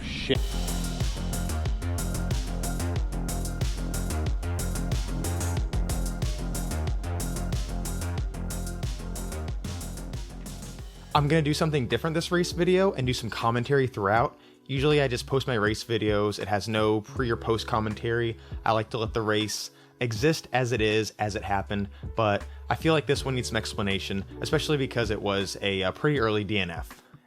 shit. I'm going to do something different this race video and do some commentary throughout. Usually I just post my race videos. It has no pre or post commentary. I like to let the race exist as it is, as it happened, but I feel like this one needs some explanation, especially because it was a pretty early DNF.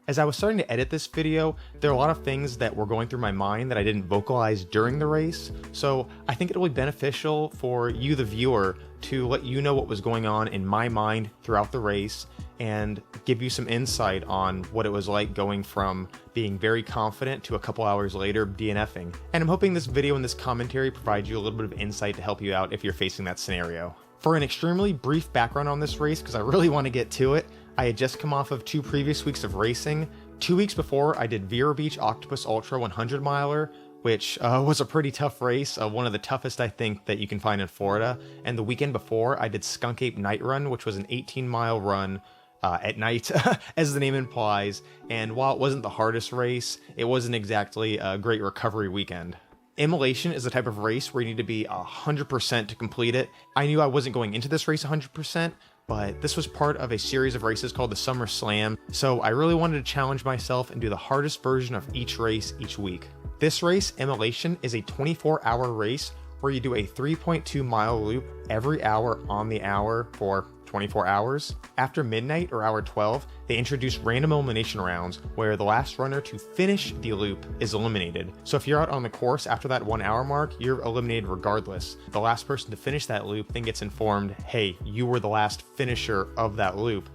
As I was starting to edit this video, there are a lot of things that were going through my mind that I didn't vocalize during the race, so I think it'll be beneficial for you, the viewer, to let you know what was going on in my mind throughout the race and give you some insight on what it was like going from being very confident to a couple hours later DNFing. And I'm hoping this video and this commentary provides you a little bit of insight to help you out if you're facing that scenario. For an extremely brief background on this race, because I really want to get to it, I had just come off of 2 previous weeks of racing. 2 weeks before, I did Vero Beach Octopus Ultra 100 miler, which was a pretty tough race, one of the toughest I think that you can find in Florida. And the weekend before, I did Skunk Ape Night Run, which was an 18-mile run at night, as the name implies. And while it wasn't the hardest race, it wasn't exactly a great recovery weekend. Immolation is the type of race where you need to be 100% to complete it. I knew I wasn't going into this race 100%, but this was part of a series of races called the Summer Slam, so I really wanted to challenge myself and do the hardest version of each race each week. This race, Immolation, is a 24-hour race where you do a 3.2-mile loop every hour on the hour for 24 hours. After midnight or hour 12, they introduce random elimination rounds where the last runner to finish the loop is eliminated. So if you're out on the course after that 1 hour mark, you're eliminated regardless. The last person to finish that loop then gets informed, hey, you were the last finisher of that loop.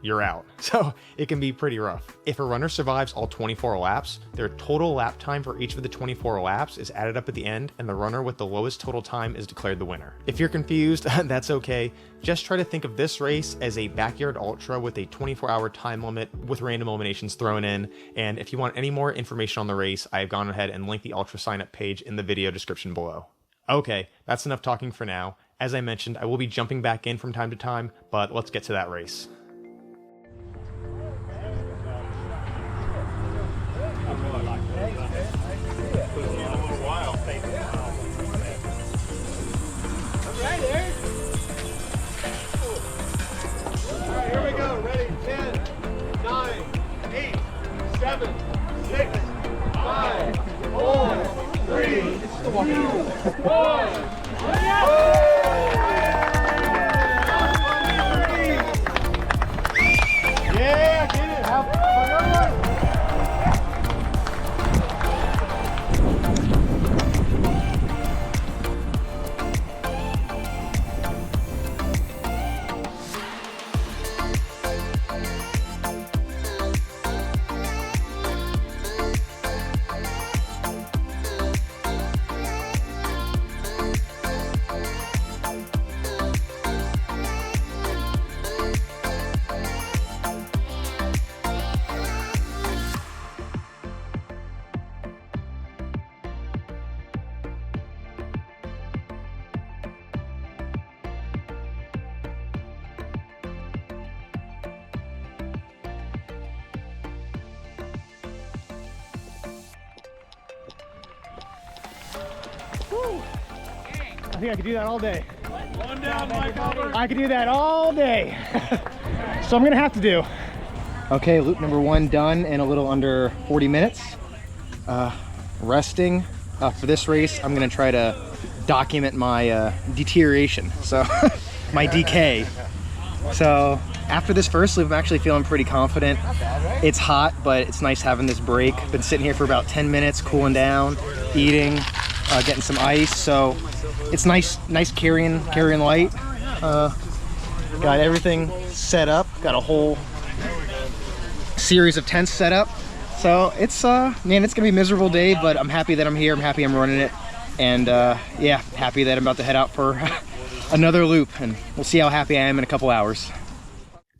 You're out. So it can be pretty rough. If a runner survives all 24 laps, their total lap time for each of the 24 laps is added up at the end, and the runner with the lowest total time is declared the winner. If you're confused, that's okay. Just try to think of this race as a backyard ultra with a 24-hour time limit with random eliminations thrown in. And if you want any more information on the race, I've gone ahead and linked the ultra sign-up page in the video description below. Okay, that's enough talking for now. As I mentioned, I will be jumping back in from time to time, but let's get to that race. Here we go. Ready? 10, 9, 8, 7, 6, 5, 4, 3, 2, 1. Yeah, get it. Have another one. I think I could do that all day. One down, Mike Albert. I could do that all day. So I'm gonna have to do. Okay, loop number 1 done in a little under 40 minutes. Resting. For this race, I'm gonna try to document my deterioration, so my decay. So after this first loop, I'm actually feeling pretty confident. It's hot, but it's nice having this break. Been sitting here for about 10 minutes, cooling down, eating, getting some ice. So it's nice carrying light. Got everything set up. Got a whole series of tents set up. So it's man, it's gonna be a miserable day, but I'm happy that I'm here. I'm happy I'm running it, and yeah, happy that I'm about to head out for another loop, and we'll see how happy I am in a couple hours.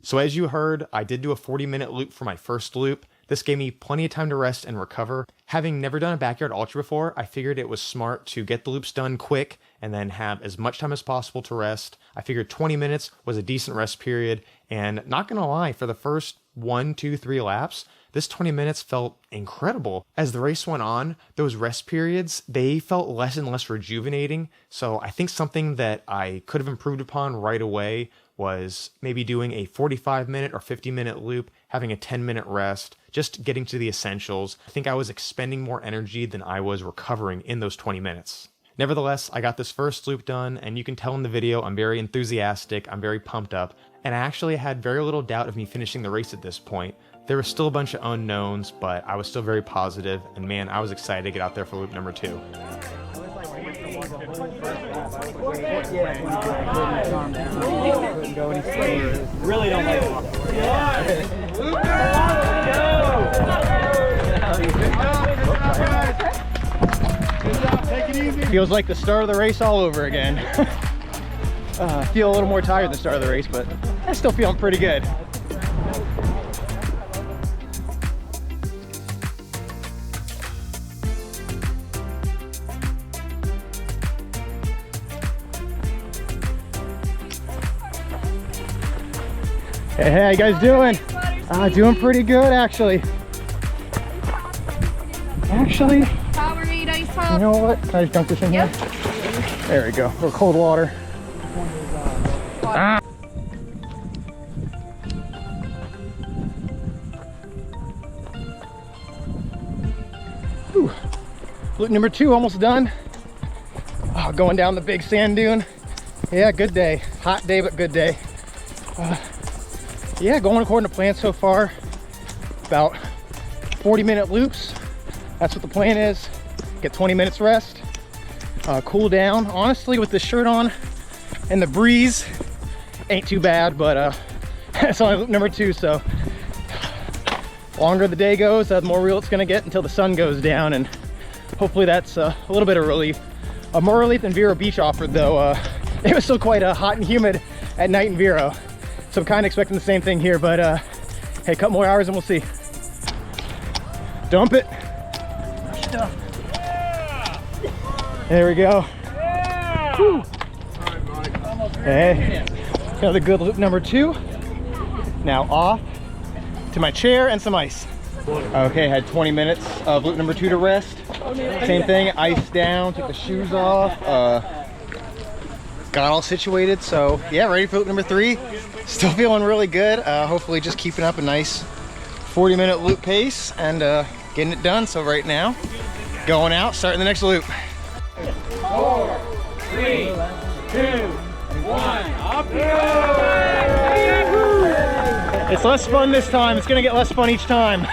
So as you heard, I did do a 40-minute loop for my first loop. This gave me plenty of time to rest and recover. Having never done a backyard ultra before, I figured it was smart to get the loops done quick and then have as much time as possible to rest. I figured 20 minutes was a decent rest period, and not gonna lie, for the first 1, 2, 3 laps, this 20 minutes felt incredible. As the race went on, those rest periods, they felt less and less rejuvenating. So I think something that I could have improved upon right away was maybe doing a 45-minute or 50-minute loop, having a 10-minute rest, just getting to the essentials. I think I was expending more energy than I was recovering in those 20 minutes. Nevertheless, I got this first loop done, and you can tell in the video I'm very enthusiastic, I'm very pumped up, and I actually had very little doubt of me finishing the race at this point. There was still a bunch of unknowns, but I was still very positive, and man, I was excited to get out there for loop number 2. Really don't like Feels like the start of the race all over again. I feel a little more tired than the start of the race, but I'm still feeling pretty good. Hey, how you guys doing? Doing pretty good, actually. You know what? Can I just dunk this in here? There we go. A little cold water. Ah. Whew. Loop number 2 almost done. Oh, going down the big sand dune. Yeah, good day. Hot day, but good day. Yeah, going according to plan so far. About 40-minute loops. That's what the plan is. Get 20 minutes rest. Cool down. Honestly, with this shirt on and the breeze, ain't too bad, but it's only loop number 2, so longer the day goes, the more real it's gonna get until the sun goes down, and hopefully that's a little bit of relief. More relief than Vero Beach offered, though. It was still quite hot and humid at night in Vero, so I'm kind of expecting the same thing here, but hey, a couple more hours and we'll see. Dump it. There we go. Yeah. Hey, another good loop number 2. Now off to my chair and some ice. Okay, had 20 minutes of loop number 2 to rest. Same thing, ice down, took the shoes off, got all situated. So yeah, ready for loop number 3. Still feeling really good. Hopefully just keeping up a nice 40-minute loop pace and getting it done. So right now, going out, starting the next loop. 4, 3, 2, 1, up you go! It's less fun this time. It's gonna get less fun each time.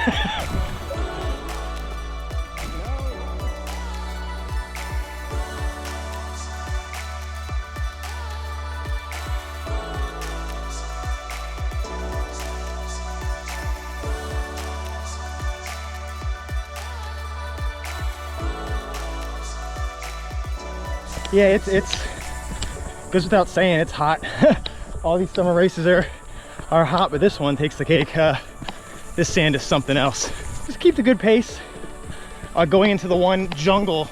Yeah, it's goes without saying, it's hot. All these summer races are hot, but this one takes the cake. This sand is something else. Just keep the good pace. Going into the one jungle.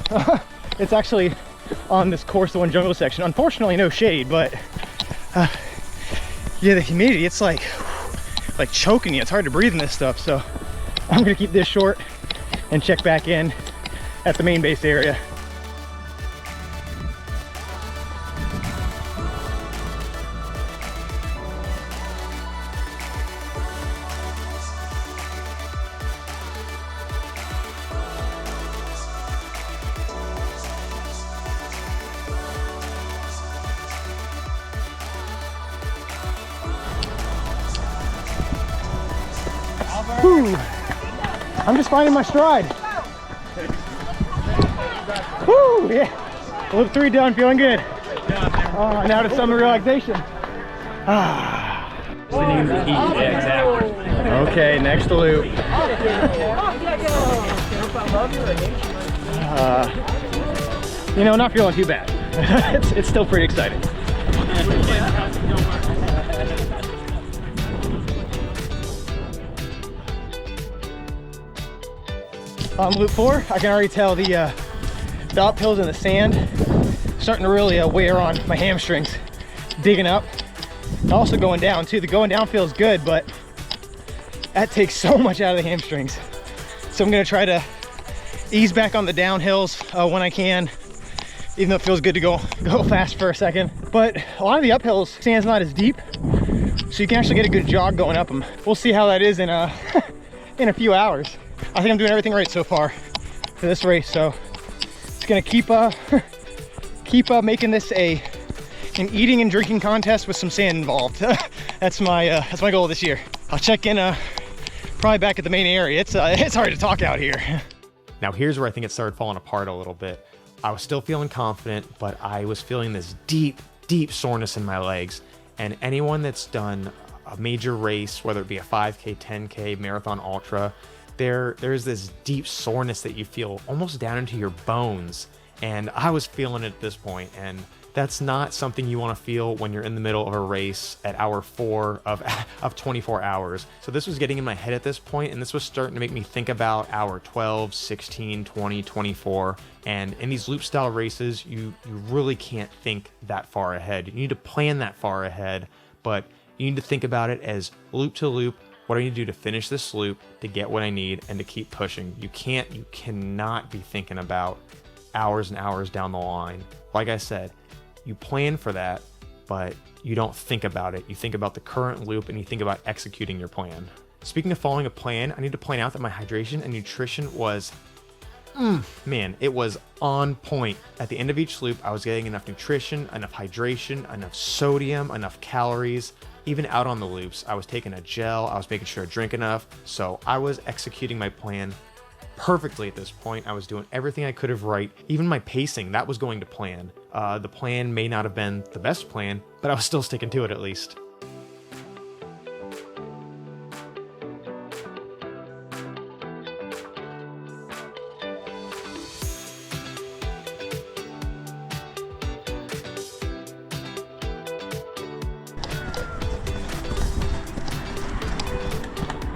It's actually on this course, the one jungle section. Unfortunately, no shade, but yeah, the humidity, it's like choking you. It's hard to breathe in this stuff, so I'm gonna keep this short and check back in at the main base area. Whew. I'm just finding my stride. Woo, yeah. Loop 3 done, feeling good. Now to summer relaxation. Okay, next loop. You know, not feeling too bad. It's still pretty exciting. On loop 4, I can already tell the uphills in the sand starting to really wear on my hamstrings. Digging up, and also going down too. The going down feels good, but that takes so much out of the hamstrings. So I'm gonna try to ease back on the downhills when I can, even though it feels good to go fast for a second. But a lot of the uphills, sand's not as deep, so you can actually get a good jog going up them. We'll see how that is in a few hours. I think I'm doing everything right so far for this race, so just gonna keep making this an eating and drinking contest with some sand involved. That's my goal this year. I'll check in probably back at the main area. It's hard to talk out here. Now here's where I think it started falling apart a little bit. I was still feeling confident, but I was feeling this deep soreness in my legs. And anyone that's done a major race, whether it be a 5K, 10K, marathon, ultra, there's this deep soreness that you feel almost down into your bones. And I was feeling it at this point, and that's not something you want to feel when you're in the middle of a race at hour 4 of 24 hours. So this was getting in my head at this point, and this was starting to make me think about hour 12, 16, 20, 24. And in these loop style races, you really can't think that far ahead. You need to plan that far ahead, but you need to think about it as loop to loop. What do I need to do to finish this loop to get what I need and to keep pushing? You cannot be thinking about hours and hours down the line. Like I said, you plan for that, but you don't think about it. You think about the current loop and you think about executing your plan. Speaking of following a plan, I need to point out that my hydration and nutrition was, man, it was on point. At the end of each loop, I was getting enough nutrition, enough hydration, enough sodium, enough calories. Even out on the loops, I was taking a gel, I was making sure I drink enough. So I was executing my plan perfectly at this point. I was doing everything I could have right. Even my pacing, that was going to plan. The plan may not have been the best plan, but I was still sticking to it at least.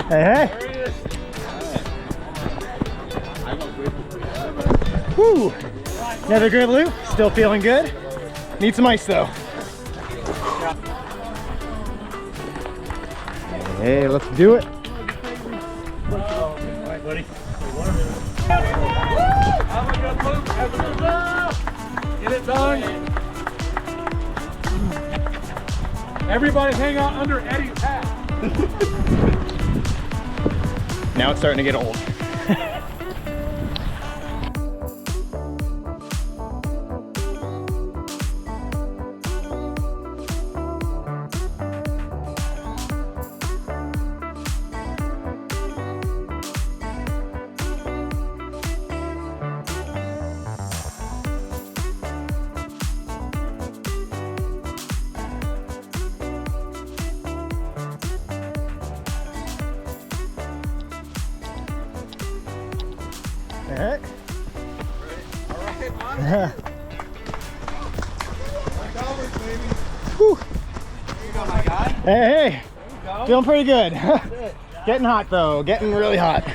Hey, hey. Woo! Another good loop. Still feeling good. Need some ice though. Hey, let's do it. All right, buddy. Have a good loop. Have a good loop. Get it done. Everybody hang out under Eddie's hat. Now it's starting to get old. Alright. Yeah. Whew. Hey, feeling pretty good. Getting hot though, getting really hot.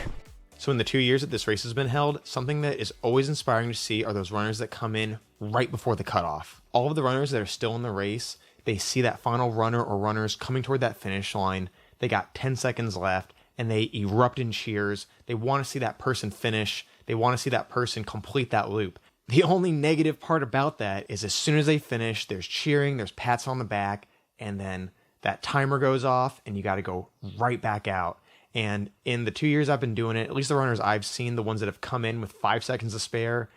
So in the 2 years that this race has been held, something that is always inspiring to see are those runners that come in right before the cutoff. All of the runners that are still in the race, they see that final runner or runners coming toward that finish line. They got 10 seconds left and they erupt in cheers. They want to see that person finish. They want to see that person complete that loop. The only negative part about that is as soon as they finish, there's cheering, there's pats on the back, and then that timer goes off and you got to go right back out. And in the 2 years I've been doing it, at least the runners I've seen, the ones that have come in with 5 seconds to spare,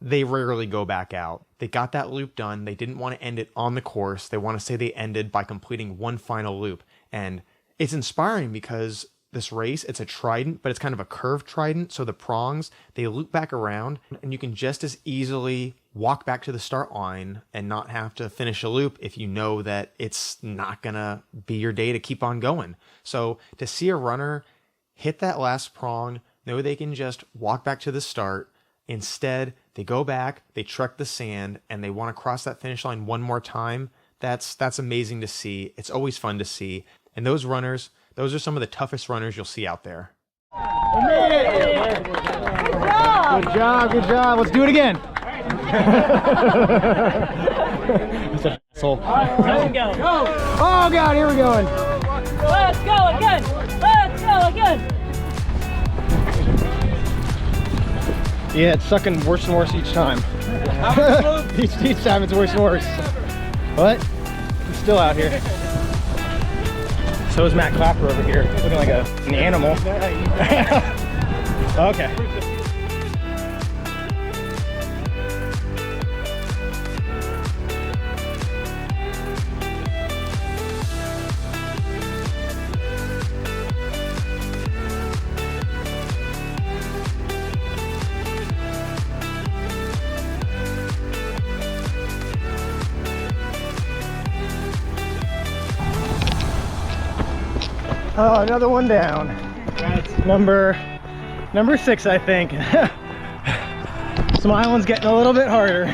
they rarely go back out. They got that loop done. They didn't want to end it on the course. They want to say they ended by completing one final loop. And it's inspiring because this race, it's a trident, but it's kind of a curved trident. So the prongs, they loop back around and you can just as easily walk back to the start line and not have to finish a loop if you know that it's not gonna be your day to keep on going. So to see a runner hit that last prong, know they can just walk back to the start. Instead, they go back, they trek the sand, and they want to cross that finish line one more time. That's amazing to see. It's always fun to see. And those runners, those are some of the toughest runners you'll see out there. Good job, good job. Let's do it again. That's an asshole. Let's go. Oh God, here we're going. Let's go again. Let's go go again. Yeah, it's sucking worse and worse each time. each time it's worse and worse. But I'm still out here. So is Matt Clapper over here, looking like an animal. Okay. Oh, another one down. That's number 6, I think. Smiling's getting a little bit harder.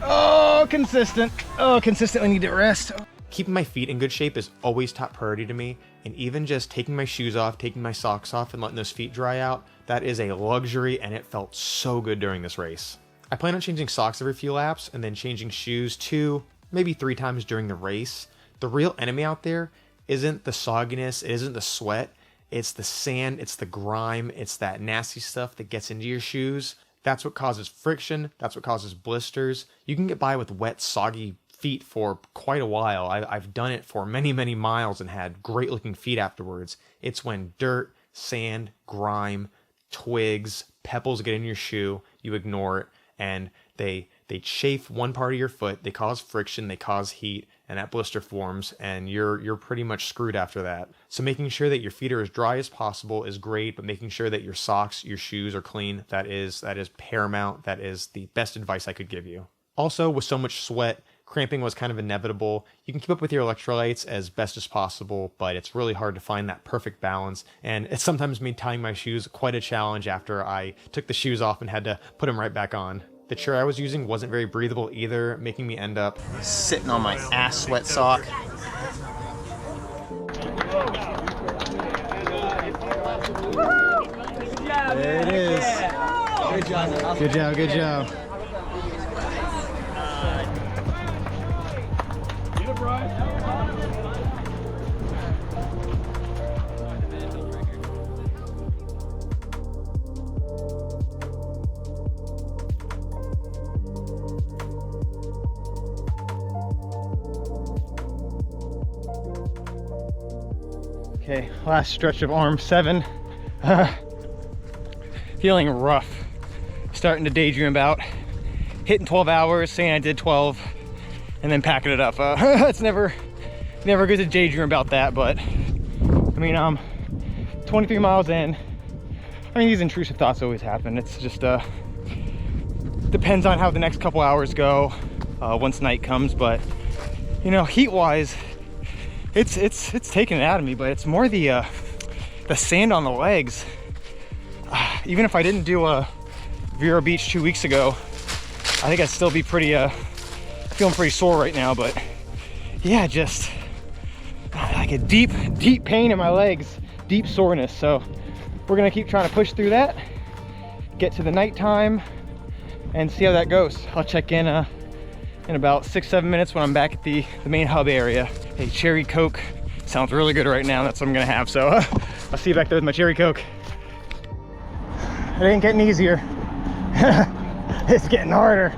Oh, consistent. Oh, consistently need to rest. Keeping my feet in good shape is always top priority to me, and even just taking my shoes off, taking my socks off, and letting those feet dry out, that is a luxury, and it felt so good during this race. I plan on changing socks every few laps, and then changing shoes 2, maybe 3 times during the race. The real enemy out there isn't the sogginess, it isn't the sweat, it's the sand, it's the grime, it's that nasty stuff that gets into your shoes. That's what causes friction, that's what causes blisters. You can get by with wet, soggy feet for quite a while. I've done it for many, many miles and had great looking feet afterwards. It's when dirt, sand, grime, twigs, pebbles get in your shoe, you ignore it, and they chafe one part of your foot, they cause friction, they cause heat, and that blister forms, and you're pretty much screwed after that. So making sure that your feet are as dry as possible is great, but making sure that your socks, your shoes are clean, that is paramount. That is the best advice I could give you. Also, with so much sweat, cramping was kind of inevitable. You can keep up with your electrolytes as best as possible, but it's really hard to find that perfect balance, and it sometimes made tying my shoes quite a challenge after I took the shoes off and had to put them right back on. The chair I was using wasn't very breathable either, making me end up Sitting on my ass sweat sock. There it is. Good job. Good job, good job. Okay, last stretch of arm 7. Feeling rough. Starting to daydream about hitting 12 hours, saying I did 12, and then packing it up. It's never good to daydream about that, but I mean, I'm 23 miles in. I mean, these intrusive thoughts always happen. It's just depends on how the next couple hours go once night comes. But you know, heat-wise, it's taking it out of me, but it's more the sand on the legs. Even if I didn't do a Vero Beach 2 weeks ago, I think I'd still be pretty feeling pretty sore right now. But yeah, just like a deep pain in my legs, deep soreness. So we're gonna keep trying to push through that, get to the nighttime, and see how that goes. I'll check in about 6-7 minutes when I'm back at the main hub area. Hey, cherry Coke sounds really good right now. That's what I'm gonna have. So I'll see you back there with my cherry Coke. It ain't getting easier. It's getting harder.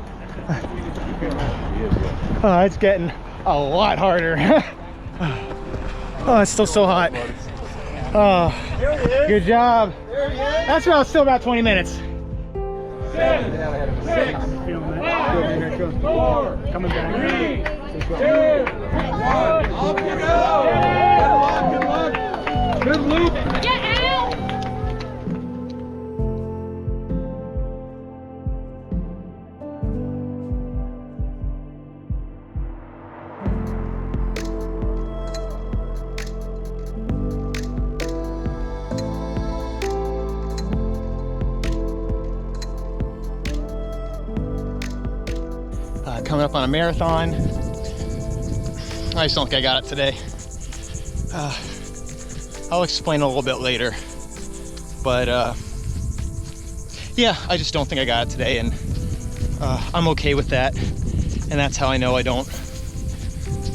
Oh, it's getting a lot harder. Oh, it's still so hot. Oh, good job. That's still about 20 minutes. 7, 6, 5, 4, 3, 2, 1. Off you go. Good luck. Good loop. Coming up on a marathon. I just don't think I got it today. I'll explain a little bit later, but yeah, I just don't think I got it today, and I'm okay with that. And that's how I know I don't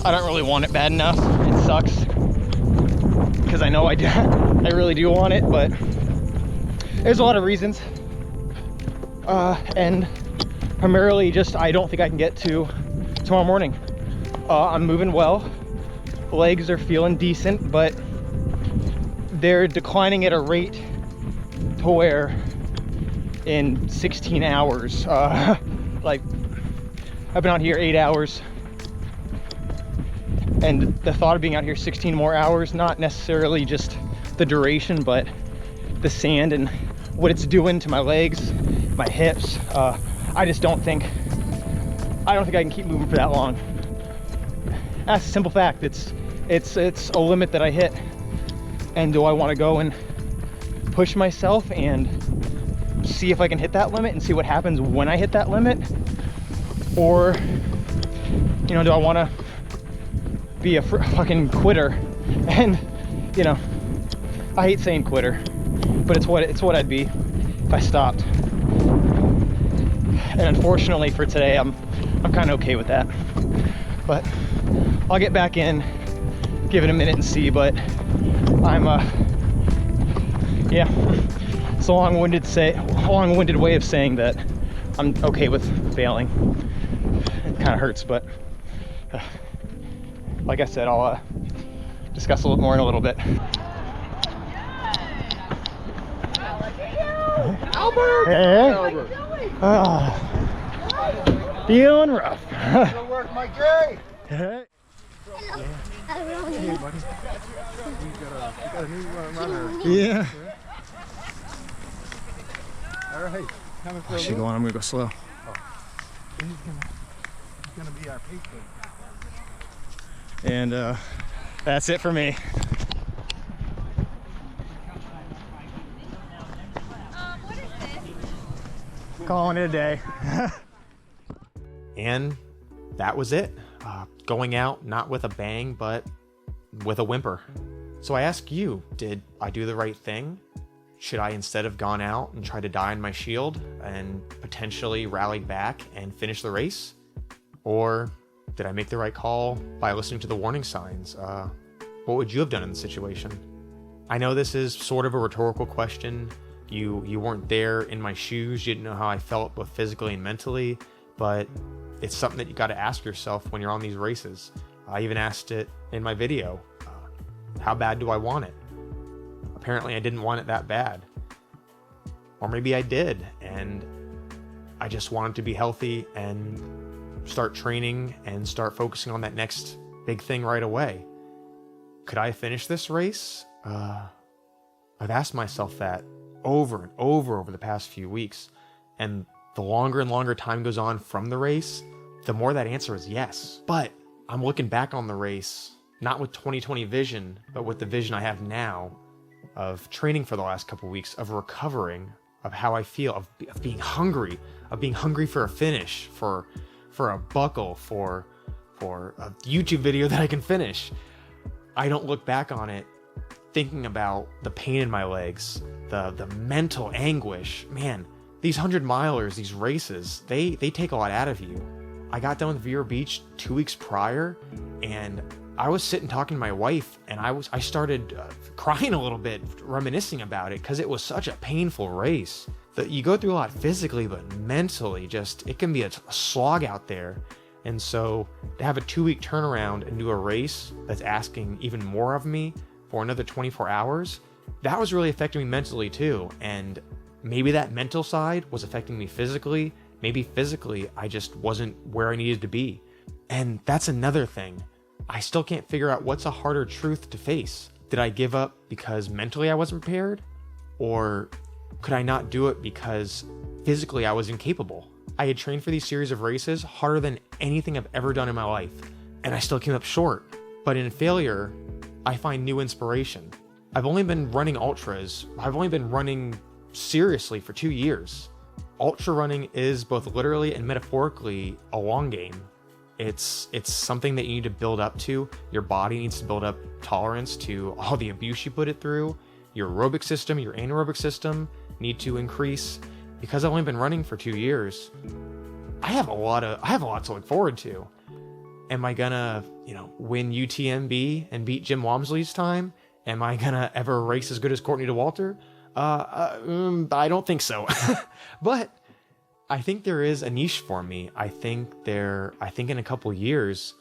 really want it bad enough. sucks because I know I really do want it, but there's a lot of reasons. And primarily just I don't think I can get to tomorrow morning. I'm moving well. Legs are feeling decent, but they're declining at a rate to where in 16 hours, like I've been out here 8 hours, and the thought of being out here 16 more hours, not necessarily just the duration, but the sand and what it's doing to my legs, my hips. I don't think I can keep moving for that long. That's a simple fact. It's a limit that I hit. And do I want to go and push myself and see if I can hit that limit and see what happens when I hit that limit? Or, you know, do I want to be a fucking quitter? And, you know, I hate saying quitter, but it's what I'd be if I stopped. And unfortunately for today, I'm kind of okay with that. But I'll get back in, give it a minute and see, but I'm yeah, it's a long-winded way of saying that I'm okay with failing. It kind of hurts, but like I said, I'll discuss a little more in a little bit. Albert! Hey. Albert. Feeling rough. Good work, Mike J. Hey. Hey, buddy. You got a new runner. Yeah. All right. Coming for I a should loop. go on. I'm gonna go slow. He's gonna be our patron. And that's it for me. Calling it a day. And that was it. Going out, not with a bang, but with a whimper. So I ask you, did I do the right thing? Should I instead have gone out and tried to die on my shield and potentially rallied back and finished the race? Or did I make the right call by listening to the warning signs? What would you have done in the situation? I know this is sort of a rhetorical question. You weren't there in my shoes. You didn't know how I felt both physically and mentally, but it's something that you got to ask yourself when you're on these races. I even asked it in my video. How bad do I want it? Apparently I didn't want it that bad. Or maybe I did, and I just wanted to be healthy and start training and start focusing on that next big thing right away. Could I finish this race? I've asked myself that over and over the past few weeks, and the longer and longer time goes on from the race, the more that answer is yes. But I'm looking back on the race, not with 2020 vision, but with the vision I have now of training for the last couple weeks, of recovering, of how I feel, of being hungry for a finish, for a buckle, for a YouTube video that I can finish. I don't look back on it thinking about the pain in my legs, the mental anguish. Man, these 100-milers, these races, they take a lot out of you. I got done with Vero Beach 2 weeks prior, and I was sitting talking to my wife, and I started crying a little bit, reminiscing about it, because it was such a painful race. That you go through a lot physically, but mentally, just it can be a slog out there. And so to have a 2-week turnaround and do a race that's asking even more of me for another 24 hours, that was really affecting me mentally too. And maybe that mental side was affecting me physically. Maybe physically, I just wasn't where I needed to be. And that's another thing. I still can't figure out what's a harder truth to face. Did I give up because mentally I wasn't prepared? Or could I not do it because physically I was incapable? I had trained for these series of races harder than anything I've ever done in my life, and I still came up short. But in failure, I find new inspiration. I've only been running ultras. I've only been running seriously for 2 years. Ultra running is both literally and metaphorically a long game. It's something that you need to build up to. Your body needs to build up tolerance to all the abuse you put it through. Your aerobic system, your anaerobic system need to increase. Because I've only been running for 2 years, I have a lot to look forward to. Am I gonna, win UTMB and beat Jim Walmsley's time? Am I gonna ever race as good as Courtney DeWalter? I don't think so. But I think there is a niche for me. I think in a couple years,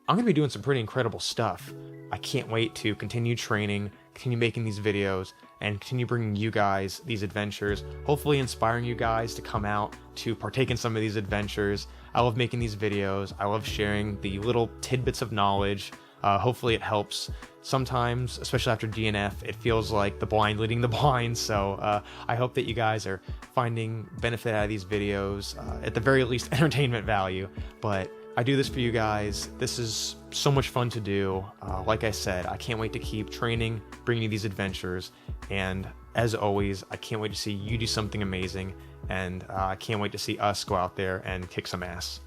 I'm gonna be doing some pretty incredible stuff. I can't wait to continue training, continue making these videos, and continue bringing you guys these adventures, hopefully inspiring you guys to come out to partake in some of these adventures. I love making these videos. I love sharing the little tidbits of knowledge. Hopefully it helps. Sometimes, especially after DNF, it feels like the blind leading the blind. So I hope that you guys are finding benefit out of these videos, at the very least entertainment value. But I do this for you guys. This is so much fun to do. Like I said, I can't wait to keep training, bringing you these adventures. And as always, I can't wait to see you do something amazing. And I can't wait to see us go out there and kick some ass.